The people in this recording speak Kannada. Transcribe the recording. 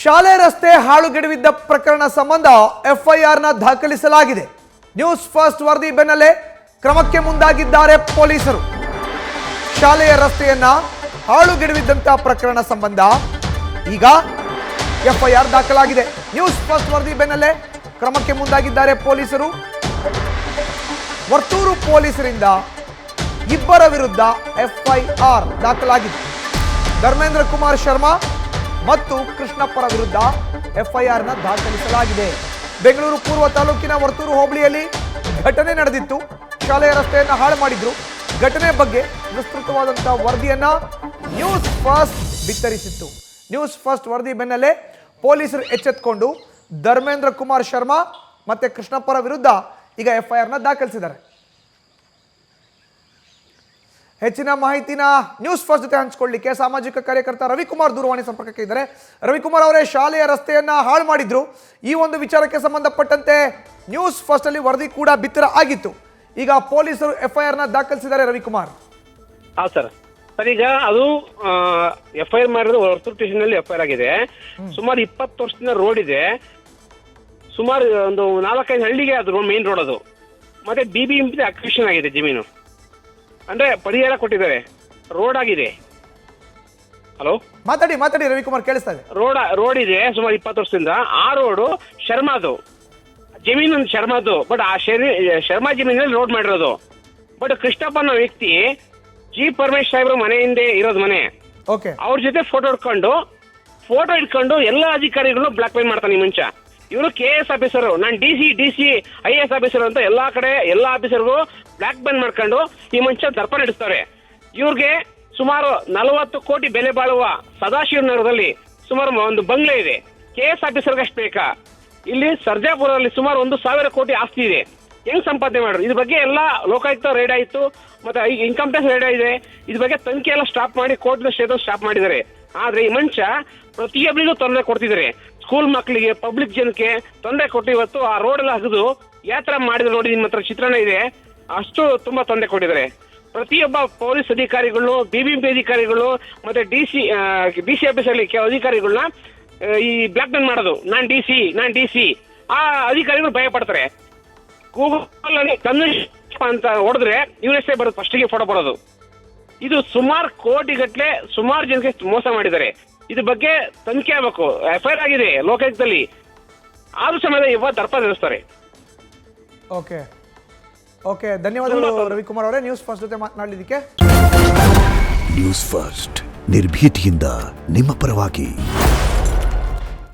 ಶಾಲೆ ರಸ್ತೆ ಹಾಳುಗೆಡವಿದ್ದ ಪ್ರಕರಣ ಸಂಬಂಧ ಎಫ್ಐಆರ್ನ ದಾಖಲಿಸಲಾಗಿದೆ. ನ್ಯೂಸ್ ಫಸ್ಟ್ ವರದಿ ಬೆನ್ನಲ್ಲೇ ಕ್ರಮಕ್ಕೆ ಮುಂದಾಗಿದ್ದಾರೆ ಪೊಲೀಸರು. ಶಾಲೆಯ ರಸ್ತೆಯನ್ನ ಹಾಳುಗೆಡವಿದ್ದಂತಹ ಪ್ರಕರಣ ಸಂಬಂಧ ಈಗ ಎಫ್ಐಆರ್ ದಾಖಲಾಗಿದೆ. ನ್ಯೂಸ್ ಫಸ್ಟ್ ವರದಿ ಬೆನ್ನಲ್ಲೇ ಕ್ರಮಕ್ಕೆ ಮುಂದಾಗಿದ್ದಾರೆ ಪೊಲೀಸರು. ವರ್ತೂರು ಪೊಲೀಸರಿಂದ ಇಬ್ಬರ ವಿರುದ್ಧ ಎಫ್ಐಆರ್ ದಾಖಲಾಗಿದೆ. ಧರ್ಮೇಂದ್ರ ಕುಮಾರ್ ಶರ್ಮಾ ಮತ್ತು ಕೃಷ್ಣಪ್ಪರ ವಿರುದ್ಧ ಎಫ್ಐಆರ್ನ ದಾಖಲಿಸಲಾಗಿದೆ. ಬೆಂಗಳೂರು ಪೂರ್ವ ತಾಲೂಕಿನ ವರ್ತೂರು ಹೋಬಳಿಯಲ್ಲಿ ಘಟನೆ ನಡೆದಿತ್ತು. ಶಾಲೆಯ ರಸ್ತೆಯನ್ನು ಹಾಳು ಮಾಡಿದ್ರು. ಘಟನೆ ಬಗ್ಗೆ ವಿಸ್ತೃತವಾದಂತಹ ವರದಿಯನ್ನ ನ್ಯೂಸ್ ಫಸ್ಟ್ ಬಿತ್ತರಿಸಿತ್ತು. ನ್ಯೂಸ್ ಫಸ್ಟ್ ವರದಿ ಬೆನ್ನಲ್ಲೇ ಪೊಲೀಸರು ಎಚ್ಚೆತ್ತುಕೊಂಡು ಧರ್ಮೇಂದ್ರ ಕುಮಾರ್ ಶರ್ಮಾ ಮತ್ತೆ ಕೃಷ್ಣಪ್ಪರ ವಿರುದ್ಧ ಈಗ ಎಫ್ಐಆರ್ನ ದಾಖಲಿಸಿದ್ದಾರೆ. ಹೆಚ್ಚಿನ ಮಾಹಿತಿನ ನ್ಯೂಸ್ ಫಸ್ಟ್ ಜೊತೆ ಹಂಚಿಕೊಳ್ಳಲಿಕ್ಕೆ ಸಾಮಾಜಿಕ ಕಾರ್ಯಕರ್ತ ರವಿಕುಮಾರ್ ದೂರವಾಣಿ ಸಂಪರ್ಕಕ್ಕೆ ಇದ್ದಾರೆ. ರವಿಕುಮಾರ್ ಅವರೇ, ಶಾಲೆಯ ರಸ್ತೆಯನ್ನ ಹಾಳು ಮಾಡಿದ್ರು. ಈ ಒಂದು ವಿಚಾರಕ್ಕೆ ಸಂಬಂಧಪಟ್ಟಂತೆ ನ್ಯೂಸ್ ಫಸ್ಟ್ ಅಲ್ಲಿ ವರದಿ ಕೂಡ ಬಿತ್ತರ ಆಗಿತ್ತು. ಈಗ ಪೊಲೀಸರು ಎಫ್ಐಆರ್ನ ದಾಖಲಿಸಿದ್ದಾರೆ. ರವಿಕುಮಾರ್, ಸರ್ ಈಗ ಅದು ಎಫ್ಐಆರ್ ಮಾಡಿರೋದು ವರ್ತೂರು ಸ್ಟೇಷನ್ ಅಲ್ಲಿ ಎಫ್ಐಆರ್ ಆಗಿದೆ. ಸುಮಾರು 20 ವರ್ಷದಿಂದ ರೋಡ್ ಇದೆ. ಸುಮಾರು ಒಂದು 4-5 ಹಳ್ಳಿಗೆ ಅದು ಮೇನ್ ರೋಡ್. ಅದು ಮತ್ತೆ BBMP ಅಕ್ವಿಷನ್ ಆಗಿದೆ ಜಮೀನು, ಅಂದ್ರೆ ಪರಿಹಾರ ಕೊಟ್ಟಿದ್ದಾರೆ. ರೋಡ್ ಆಗಿದೆ. ಹಲೋ, ಮಾತಾಡಿ ರವಿಕುಮಾರ್, ಕೇಳಿಸ್ತಾ ಇದೆ. ರೋಡ್ ಇದೆ ಸುಮಾರು 20 ವರ್ಷದಿಂದ. ಆ ರೋಡು ಶರ್ಮಾದು ಜಮೀನು, ಶರ್ಮಾದು. ಬಟ್ ಆ ಶರ್ಮಾ ಜಮೀನಲ್ಲಿ ರೋಡ್ ಮಾಡಿರೋದು. ಬಟ್ ಕೃಷ್ಣಪ್ಪ ಅನ್ನೋ ವ್ಯಕ್ತಿ ಜಿ ಪರಮೇಶ್ ಸಾಹೇಬ್ರ ಮನೆ ಹಿಂದೆ ಇರೋದು ಮನೆ. ಅವ್ರ ಜೊತೆ ಫೋಟೋ ಇಟ್ಕೊಂಡು ಎಲ್ಲ ಅಧಿಕಾರಿಗಳು ಬ್ಲಾಕ್ ಮೇಲ್ ಮಾಡ್ತಾನೆ ಈ ಮನುಷ್ಯ. ಇವರು KS ಆಫೀಸರು, ನಾನು DC IAS ಆಫೀಸರ್ ಅಂತ ಎಲ್ಲಾ ಕಡೆ ಎಲ್ಲ ಆಫೀಸರ್ಗೂ ಬ್ಲಾಕ್ ಮೇಲ್ ಮಾಡ್ಕೊಂಡು ಈ ಮನುಷ್ಯ ದರ್ಪ ನಡೆಸ್ತಾರೆ. ಇವ್ರಿಗೆ ಸುಮಾರು 40 ಕೋಟಿ ಬೆಲೆ ಬಾಳುವ ಸದಾಶಿವನಗರದಲ್ಲಿ ಸುಮಾರು ಒಂದು ಬಂಗ್ಲೆ ಇದೆ. KS ಆಫೀಸರ್ಗೆ ಅಷ್ಟು ಬೇಕಾ? ಇಲ್ಲಿ ಸರ್ಜಾಪುರದಲ್ಲಿ ಸುಮಾರು 1,000 ಕೋಟಿ ಆಸ್ತಿ ಇದೆ. ಹೆಂಗ್ ಸಂಪಾದನೆ ಮಾಡ್ರು? ಇದ್ರ ಬಗ್ಗೆ ಎಲ್ಲ ಲೋಕಾಯುಕ್ತ ರೇಡ್ ಆಯ್ತು, ಮತ್ತೆ ಇನ್ಕಮ್ ಟ್ಯಾಕ್ಸ್ ರೇಡ್ ಆಗಿದೆ. ಇದ್ರ ಬಗ್ಗೆ ತನಿಖೆ ಎಲ್ಲ ಸ್ಟಾಪ್ ಮಾಡಿ ಕೋರ್ಟ್ ಸ್ಟೇಟಸ್ ಸ್ಟಾಪ್ ಮಾಡಿದ್ದಾರೆ. ಆದ್ರೆ ಈ ಮನುಷ್ಯ ಪ್ರತಿಯೊಬ್ಬರಿಗೂ ತೊಂದರೆ ಕೊಡ್ತಿದ್ದಾರೆ. ಸ್ಕೂಲ್ ಮಕ್ಕಳಿಗೆ, ಪಬ್ಲಿಕ್ ಜನಕ್ಕೆ ತೊಂದರೆ ಕೊಟ್ಟು ಇವತ್ತು ಆ ರೋಡ್ ಎಲ್ಲ ಹಗಿದು ಯಾತ್ರೆ ಮಾಡಿದ್ರು ನೋಡಿ. ನಿಮ್ಮ ಹತ್ರ ಚಿತ್ರಣ ಇದೆ. ಅಷ್ಟು ತುಂಬಾ ತೊಂದರೆ ಕೊಟ್ಟಿದ್ದಾರೆ. ಪ್ರತಿಯೊಬ್ಬ ಪೊಲೀಸ್ ಅಧಿಕಾರಿಗಳು, BBMP ಅಧಿಕಾರಿಗಳು, ಮತ್ತೆ DC ಆಫೀಸಲ್ಲಿ ಅಧಿಕಾರಿಗಳನ್ನ ಈ ಬ್ಲಾಕ್ ಮೇಲ್ ಮಾಡೋದು. ನಾನ್ DC ಆ ಅಧಿಕಾರಿಗಳು ಭಯ ಪಡ್ತಾರೆ. ಗೂಗಲ್ ಅಲ್ಲಿ ಕಮ್ಯುನಿಸ್ಟ್ ಅಂತ ಹೊಡೆದ್ರೆ USA ಬರೋದು, ಫಸ್ಟಿಗೆ ಫೋಟೋ ಬರೋದು. ಇದು ಸುಮಾರು ಕೋಟಿಗಟ್ಟಲೆ ಸುಮಾರು ಜನಕ್ಕೆ ಮೋಸ ಮಾಡಿದ್ದಾರೆ. ಇದ್ರ ಬಗ್ಗೆ ತನಿಖೆ ಆಗಬೇಕು. FIR ಆಗಿದೆ ಲೋಕಾಯುಕ್ತದಲ್ಲಿ. ಆದ್ರೂ ಸಮೇತ ಇವತ್ತು ದರ್ಪ ನಡೆಸ್ತಾರೆ. ಓಕೆ, ಧನ್ಯವಾದಗಳು ರವಿಕುಮಾರ್ ಅವರೇ ನ್ಯೂಸ್ ಫಸ್ಟ್ ಜೊತೆ ಮಾತನಾಡಲಿಕ್ಕೆ. ನ್ಯೂಸ್ ಫಸ್ಟ್ ನಿರ್ಭೀತಿಯಿಂದ ನಿಮ್ಮ ಪರವಾಗಿ.